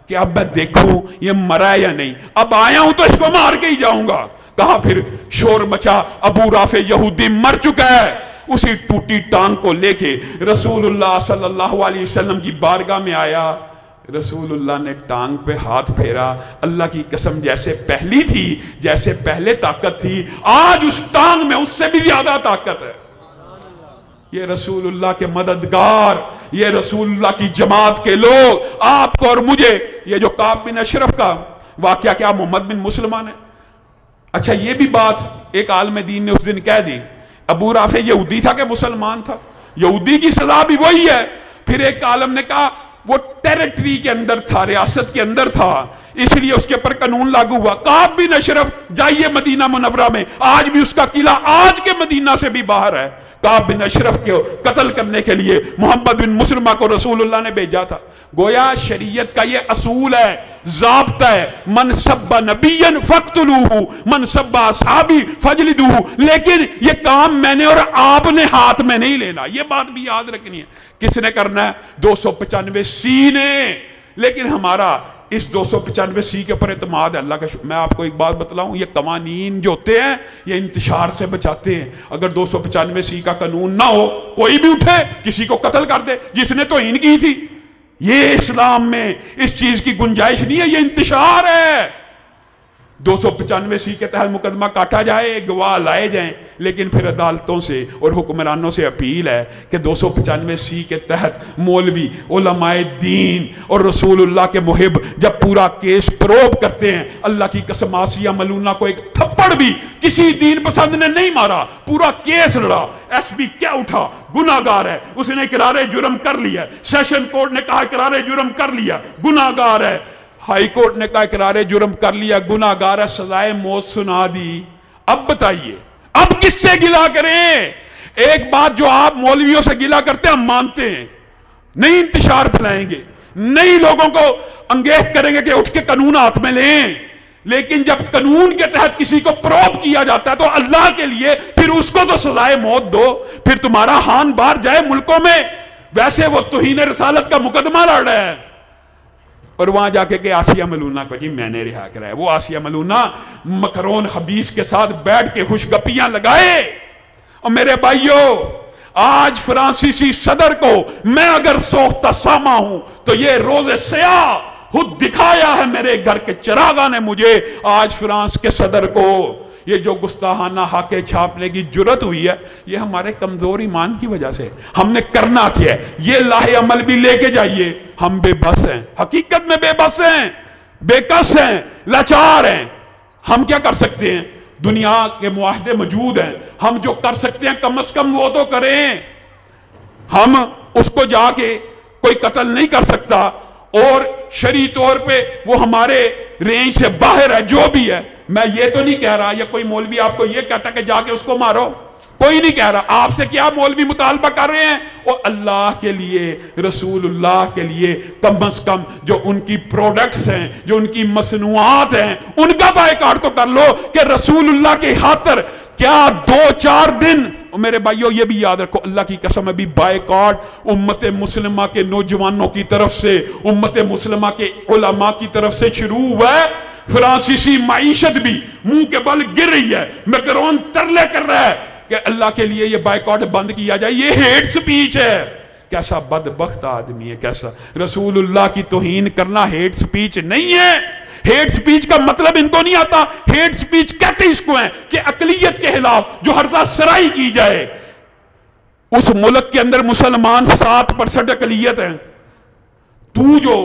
کہ اب میں دیکھوں یہ مرا یا نہیں, اب آیا ہوں تو اس کو مار کے ہی جاؤں گا. کہا پھر شور مچا, ابو رافع یہودی مر چکا ہے. اسی ٹوٹی ٹانگ کو لے کے رسول اللہ صلی اللہ علیہ وسلم کی بارگاہ میں آیا. رسول اللہ نے ٹانگ پہ ہاتھ پھیرا, اللہ کی قسم جیسے پہلی تھی, جیسے پہلے طاقت تھی, آج اس ٹانگ میں اس سے بھی زیادہ طاقت ہے. یہ رسول اللہ کے مددگار, یہ رسول اللہ کی جماعت کے لوگ, آپ کو اور مجھے. یہ جو کعب بن اشرف کا واقعہ کیا محمد بن مسلمان ہے. اچھا یہ بھی بات ایک عالم دین نے اس دن کہہ دی, ابو رافع یہودی تھا کہ مسلمان تھا؟ یہودی کی سزا بھی وہی ہے. پھر ایک عالم نے کہا وہ ٹیریٹری کے اندر تھا, ریاست کے اندر تھا, اس لیے اس کے پر قانون لاگو ہوا. کعب بن اشرف جائیے مدینہ منورہ میں, آج بھی اس کا قلعہ آج کے مدینہ سے بھی باہر ہے. کعب بن اشرف کو قتل کرنے کے لیے محمد بن مسلمہ کو رسول اللہ نے بھیجا تھا. گویا شریعت کا یہ اصول ہے, ضابطہ ہے, من سب نبیا فاقتلوہ من سب اصحابی فاجلدوہ. لیکن یہ کام میں نے اور آپ نے ہاتھ میں نہیں لینا, یہ بات بھی یاد رکھنی ہے. کس نے کرنا ہے؟ 295 نے. لیکن ہمارا اس 295 کے اوپر اعتماد ہے. اللہ کا شکر. میں آپ کو ایک بات بتلاؤں, یہ قوانین جو ہوتے ہیں یہ انتشار سے بچاتے ہیں. اگر 295 کا قانون نہ ہو, کوئی بھی اٹھے کسی کو قتل کر دے جس نے توہین کی تھی. یہ اسلام میں اس چیز کی گنجائش نہیں ہے, یہ انتشار ہے. 295 کے تحت مقدمہ کاٹا جائے, گواہ لائے جائیں, لیکن پھر عدالتوں سے اور حکمرانوں سے اپیل ہے کہ 295 کے تحت مولوی, علماء دین اور رسول اللہ کے محب جب پورا کیس پروب کرتے ہیں, اللہ کی قسم آسیہ ملونہ کو ایک تھپڑ بھی کسی دین پسند نے نہیں مارا, پورا کیس لڑا. ایس پی کیا اٹھا, گناہگار ہے, اس نے اقرار جرم کر لیا. سیشن کورٹ نے کہا اقرار جرم کر لیا, گناہگار ہے. ہائی کورٹ نے کہا اقرار جرم کر لیا, گناہگار ہے, سزائے موت سنا دی. اب بتائیے اب کس سے گلا کریں؟ ایک بات جو آپ مولویوں سے گلا کرتے ہیں ہم مانتے ہیں, نہیں انتشار پھیلائیں گے, نہیں لوگوں کو انگیز کریں گے کہ اٹھ کے قانون ہاتھ میں لیں, لیکن جب قانون کے تحت کسی کو پروب کیا جاتا ہے تو اللہ کے لیے پھر اس کو تو سزائے موت دو، پھر تمہارا ہان باہر جائے ملکوں میں۔ ویسے وہ توہین رسالت کا مقدمہ لڑ رہا ہے، اور وہاں جا کے کہ آسیہ ملونہ کو جی میں نے رہا کرایا۔ وہ آسیہ ملونہ مکرون خبیث کے ساتھ بیٹھ کے خوش گپیاں لگائے۔ اور میرے بھائیو، آج فرانسیسی صدر کو میں اگر سوختہ ساما ہوں تو یہ روز سیاہ خود دکھایا ہے میرے گھر کے چراغاں نے مجھے۔ آج فرانس کے صدر کو یہ جو گستاخانہ حاکے چھاپنے کی جرت ہوئی ہے، یہ ہمارے کمزور ایمان کی وجہ سے۔ ہم نے کرنا کیا ہے، یہ لاہ عمل بھی لے کے جائیے۔ ہم بے بس ہیں، حقیقت میں بے بس ہیں، بے کس ہیں، لاچار ہیں۔ ہم کیا کر سکتے ہیں؟ دنیا کے معاہدے موجود ہیں، ہم جو کر سکتے ہیں کم از کم وہ تو کریں۔ ہم اس کو جا کے کوئی قتل نہیں کر سکتا، اور شرعی طور پہ وہ ہمارے رینج سے باہر ہے، جو بھی ہے۔ میں یہ تو نہیں کہہ رہا، یا کوئی مولوی آپ کو یہ کہتا کہ جا کے اس کو مارو، کوئی نہیں کہہ رہا۔ آپ سے کیا مولوی مطالبہ کر رہے ہیں؟ اور اللہ کے لیے، رسول اللہ کے لیے کم از کم جو ان کی پروڈکٹس ہیں، جو ان کی مصنوعات ہیں، ان کا بائیکاٹ تو کر لو کہ رسول اللہ کی خاطر کیا 2-4 دن۔ میرے بھائیو یہ بھی یاد رکھو، اللہ کی قسم ابھی بائیکاٹ امت مسلمہ کے نوجوانوں کی طرف سے، امت مسلمہ کے علماء کی طرف سے شروع ہوا ہے۔ فرانسیسی معیشت بھی منہ کے بل گر رہی ہے، میکرون ترلے کر رہا ہے کہ اللہ کے لیے یہ بائیکاٹ بند کیا جائے۔ یہ ہیٹ سپیچ ہے۔ کیسا بدبخت آدمی ہے، کیسا۔ رسول اللہ کی توہین کرنا ہیٹ سپیچ نہیں ہے۔ ہیٹ سپیچ کا مطلب ان کو نہیں آتا۔ ہیٹ سپیچ کہتے اس کو ہیں کہ اقلیت کے خلاف جو حرزہ سرائی کی جائے۔ اس ملک کے اندر مسلمان 7% اقلیت ہیں، تو جو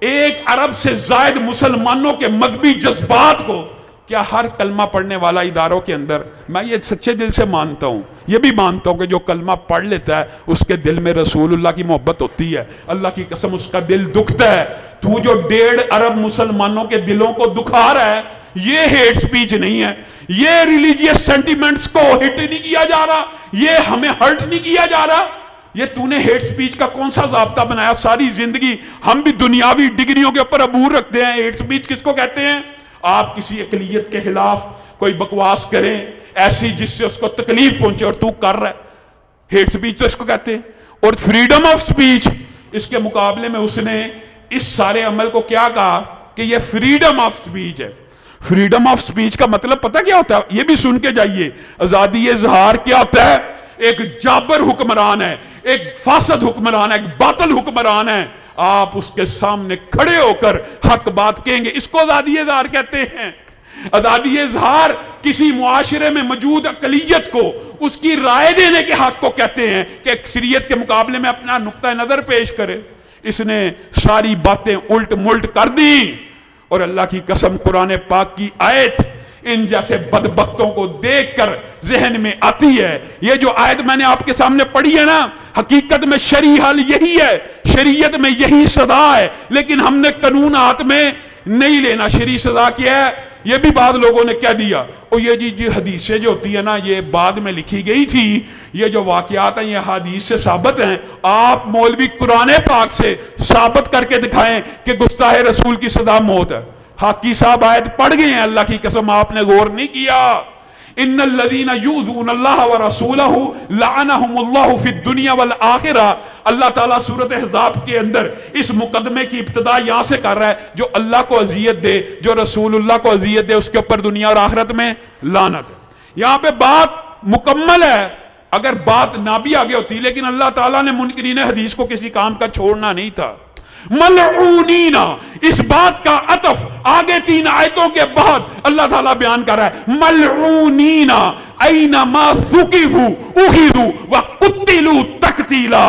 1 ارب سے زائد مسلمانوں کے مذہبی جذبات کو، کیا ہر کلمہ پڑھنے والا اداروں کے اندر، میں یہ سچے دل سے مانتا ہوں، یہ بھی مانتا ہوں کہ جو کلمہ پڑھ لیتا ہے اس کے دل میں رسول اللہ کی محبت ہوتی ہے، اللہ کی قسم اس کا دل دکھتا ہے۔ تو جو 1.5 ارب مسلمانوں کے دلوں کو دکھا رہا ہے، یہ ہیٹ سپیچ نہیں ہے۔ یہ ریلیجیس سینٹیمنٹس کو ہٹ نہیں کیا جا رہا، یہ ہمیں ہرٹ نہیں کیا جا رہا۔ یہ تو نے ہیٹ سپیچ کا کون سا ضابطہ بنایا؟ ساری زندگی ہم بھی دنیاوی ڈگریوں کے اوپر عبور رکھتے ہیں۔ ہیٹ سپیچ کس کو کہتے ہیں؟ آپ کسی اقلیت کے خلاف کوئی بکواس کریں ایسی جس سے اس کو تکلیف پہنچے، اور تو کر رہا ہے، ہیٹ سپیچ تو اس کو کہتے ہیں۔ اور فریڈم آف سپیچ، اس کے مقابلے میں اس نے اس سارے عمل کو کیا کہا کہ یہ فریڈم آف سپیچ ہے۔ فریڈم آف سپیچ کا مطلب پتہ کیا ہوتا ہے؟ یہ بھی سن کے جائیے۔ آزادی اظہار کیا ہوتا ہے؟ ایک جابر حکمران ہے، ایک فاسد حکمران ہے، ایک باطل حکمران ہے، آپ اس کے سامنے کھڑے ہو کر حق بات کہیں گے، اس کو آزادی اظہار کہتے ہیں۔ آزادی اظہار کسی معاشرے میں موجود اقلیت کو اس کی رائے دینے کے حق کو کہتے ہیں کہ اکثریت کے مقابلے میں اپنا نقطہ نظر پیش کرے۔ اس نے ساری باتیں الٹ ملٹ کر دی، اور اللہ کی قسم قرآن پاک کی آیت ان جیسے بدبختوں کو دیکھ کر ذہن میں آتی ہے۔ یہ جو آیت میں نے آپ کے سامنے پڑھی ہے نا، حقیقت میں شرعی حال یہی ہے، شریعت میں یہی سزا ہے، لیکن ہم نے قانون ہاتھ میں نہیں لینا۔ شرعی سزا کیا ہے؟ یہ بھی بعض لوگوں نے کہہ دیا، اور یہ جی حدیثیں جو ہوتی ہے نا، یہ بعد میں لکھی گئی تھی، یہ جو واقعات ہیں یہ حدیث سے ثابت ہیں۔ آپ مولوی قرآن پاک سے ثابت کر کے دکھائیں کہ گستاخ رسول کی سزا موت ہے۔ حاکی صاحب آیت پڑھ گئے ہیں، اللہ کی قسم آپ نے غور نہیں کیا۔ ان الذین یؤذون اللہ ورسولہ لعنہم اللہ فی الدنیا والآخرہ۔ اللہ تعالیٰ سورۃ احزاب کے اندر اس مقدمے کی ابتدا یہاں سے کر رہا ہے، جو اللہ کو اذیت دے، جو رسول اللہ کو اذیت دے، اس کے اوپر دنیا اور آخرت میں لعنت ہے۔ یہاں پہ بات مکمل ہے، اگر بات نہ بھی آگے ہوتی، لیکن اللہ تعالیٰ نے منکرین حدیث کو کسی کام کا چھوڑنا نہیں تھا۔ ملعونین، اس بات کا عطف آگے 3 آیتوں کے بعد اللہ تعالیٰ بیان کر رہا ہے، ملعونین اینما ثقفوا اخذوا وقتلوا تقتیلا۔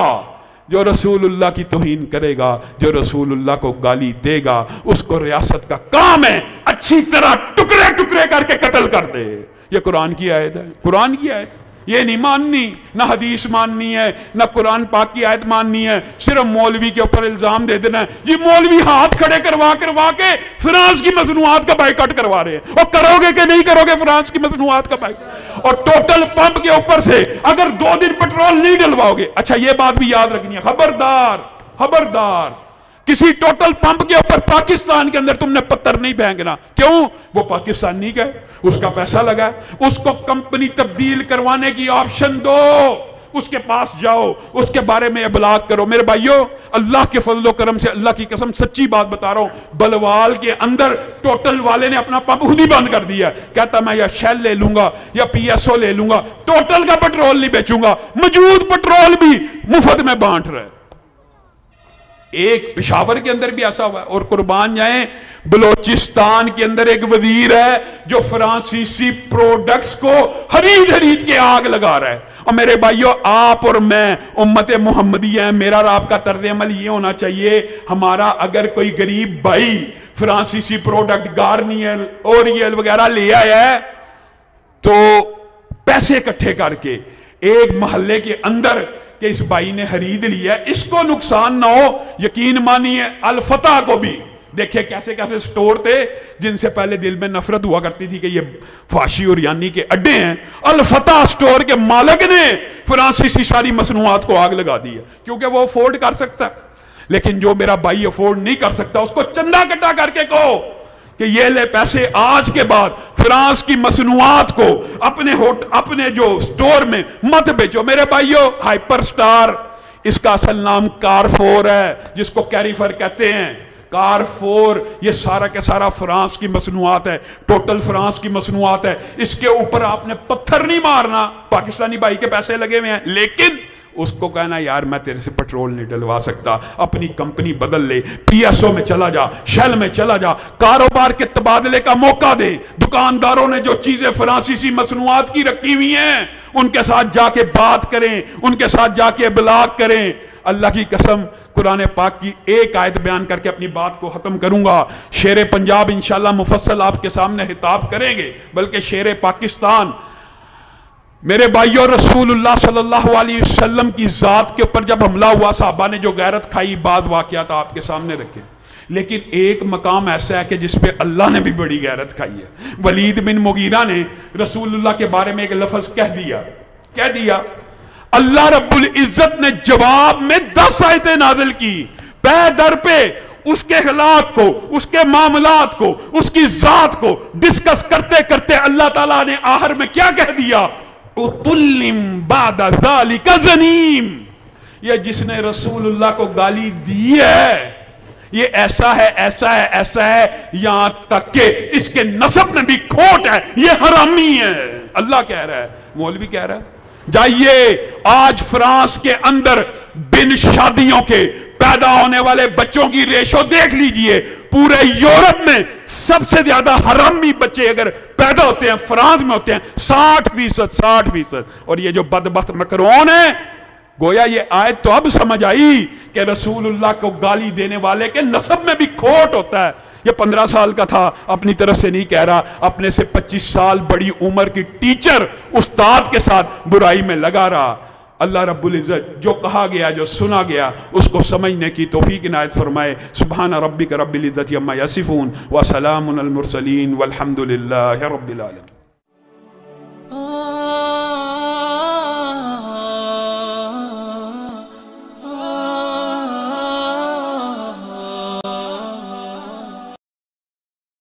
جو رسول اللہ کی توہین کرے گا، جو رسول اللہ کو گالی دے گا، اس کو ریاست کا کام ہے اچھی طرح ٹکڑے ٹکڑے کر کے قتل کر دے۔ یہ قرآن کی آیت ہے، قرآن کی آیت ہے۔ یہ نہیں ماننی، نہ حدیث ماننی ہے، نہ قرآن پاک کی آیت ماننی ہے، صرف مولوی کے اوپر الزام دے دینا ہے۔ یہ مولوی ہاتھ کھڑے کروا کے فرانس کی مصنوعات کا بائیکاٹ کروا رہے ہیں، اور کرو گے کہ نہیں کرو گے فرانس کی مصنوعات کا بائیکاٹ؟ اور ٹوٹل پمپ کے اوپر سے اگر 2 دن پیٹرول نہیں ڈلواؤ گے، اچھا یہ بات بھی یاد رکھنی ہے، خبردار خبردار، किसी टोटल पंप के ऊपर पाकिस्तान के अंदर तुमने पत्थर नहीं फेंकना। क्यों? वो पाकिस्तानी का है, उसका पैसा लगा है। उसको कंपनी तब्दील करवाने की ऑप्शन दो, उसके पास जाओ, उसके बारे में इबलाग करो। मेरे भाइयों, अल्लाह के फजलो करम से, अल्लाह की कसम सच्ची बात बता रहा हूं, बलवाल के अंदर टोटल वाले ने अपना पंप खुद ही बंद कर दिया। कहता मैं या शेल ले लूंगा या पीएसओ ले लूंगा, टोटल का पेट्रोल नहीं बेचूंगा। मौजूद पेट्रोल भी मुफ्त में बांट रहे। एक पेशावर के अंदर भी ऐसा हुआ है। और कुर्बान जाएं, बलोचिस्तान के अंदर एक वजीर है जो फ्रांसीसी प्रोडक्ट्स को खरीद खरीद के आग लगा रहा है। और मेरे भाइयों, आप और मैं उम्मत मुहम्मदी हैं, मेरा और आपका तर्ज अमल ये होना चाहिए, हमारा अगर कोई गरीब भाई फ्रांसीसी प्रोडक्ट गार्नियर ओरियल वगैरह ले आया है तो पैसे इकट्ठे करके एक मोहल्ले के अंदर कि इस भाई ने खरीद लिया, इसको नुकसान ना हो। यकीन मानिए अल-फतह को भी देखिए कैसे कैसे स्टोर थे जिनसे पहले दिल में नफरत हुआ करती थी कि ये फाशी और यानी के अड्डे हैं। अल-फतह स्टोर के मालिक ने फ्रांसीसी सारी मसनूआत को आग लगा दी है, क्योंकि वो अफोर्ड कर सकता है। लेकिन जो मेरा भाई अफोर्ड नहीं कर सकता, उसको चंदा इकट्ठा करके कहो कि ये ले पैसे, आज के बाद फ्रांस की मसनूआत को अपने जो स्टोर में मत बेचो। मेरे भाइयों, हाइपर स्टार, इसका असल नाम कारफोर है, जिसको कैरीफर कहते हैं। कारफोर ये सारा के सारा फ्रांस की मसनूआत है, टोटल फ्रांस की मसनूआत है। इसके ऊपर आपने पत्थर नहीं मारना, पाकिस्तानी भाई के पैसे लगे हुए हैं, लेकिन उसको कहना यार मैं तेरे से पेट्रोल नहीं डलवा सकता, अपनी कंपनी बदल ले, पीएसओ में चला जा, शेल में चला जा, कारोबार के तबादले का मौका दे। दुकानदारों ने जो चीजें फ्रांसीसी मसनूआत की रखी हुई हैं उनके साथ जाके बात करें, उनके साथ जाके इबलाग करें। अल्लाह की कसम, कुरान पाक की एक आयत बयान करके अपनी बात को खत्म करूंगा। शेर पंजाब इंशाल्लाह मुफस्सल आपके सामने खिताब करेंगे, बल्कि शेर पाकिस्तान। मेरे भाइयों, रसूलुल्लाह सल्लल्लाहु अलैहि वसल्लम की जात के ऊपर जब हमला हुआ, साहबा ने जो गैरत खाई, बाद वाकयात आपके सामने रखे। लेकिन एक मकाम ऐसा है कि जिसपे अल्लाह ने भी बड़ी गैरत खाई है। वलीद बिन मुगीरा ने रसूलुल्लाह के बारे में एक लफ्ज कह दिया। अल्लाह रब्बुल इज्जत ने जवाब में 10 आयतें नाज़िल की, पे दर पे उसके खिलाफ को, उसके मामलात को, उसकी जात को डिस्कस करते करते अल्लाह ताला ने आखिर में क्या कह दिया? उतुल्लिम बादा ज़ालिका ज़नीम। ये जिसने रसूलुल्लाह को गाली दी है ये ऐसा है, ऐसा है, ऐसा है, यहां तक कि इसके नसब में भी खोट है, ये हरामी है। अल्लाह कह रहा है, मौलवी कह रहा है। जाइए आज फ्रांस के अंदर बिन शादियों के पैदा होने वाले बच्चों की रेशो देख लीजिए। पूरे यूरोप में सबसे ज्यादा हरामी बच्चे अगर पैदा होते हैं फ्रांस में होते हैं, 60%। और ये जो बदबख्त मकरोन है, गोया ये आयत तो अब समझ आई कि रसूलुल्लाह को गाली देने वाले के नसब में भी खोट होता है। ये 15 साल का था, अपनी तरफ से नहीं कह रहा, अपने से 25 साल बड़ी उम्र की टीचर उस्ताद के साथ बुराई में लगा रहा। अल्लाह रब्बुल इज्जत जो कहा गया, जो सुना गया, उसको समझने की तौफीक इनायत फरमाए। सुब्हान रब्बिक रब्बिल इज्जति अम्मा यसिफून व सलामुन अल मुरसलीन वल्हम्दुलिल्लाहि रब्बिल आलमीन।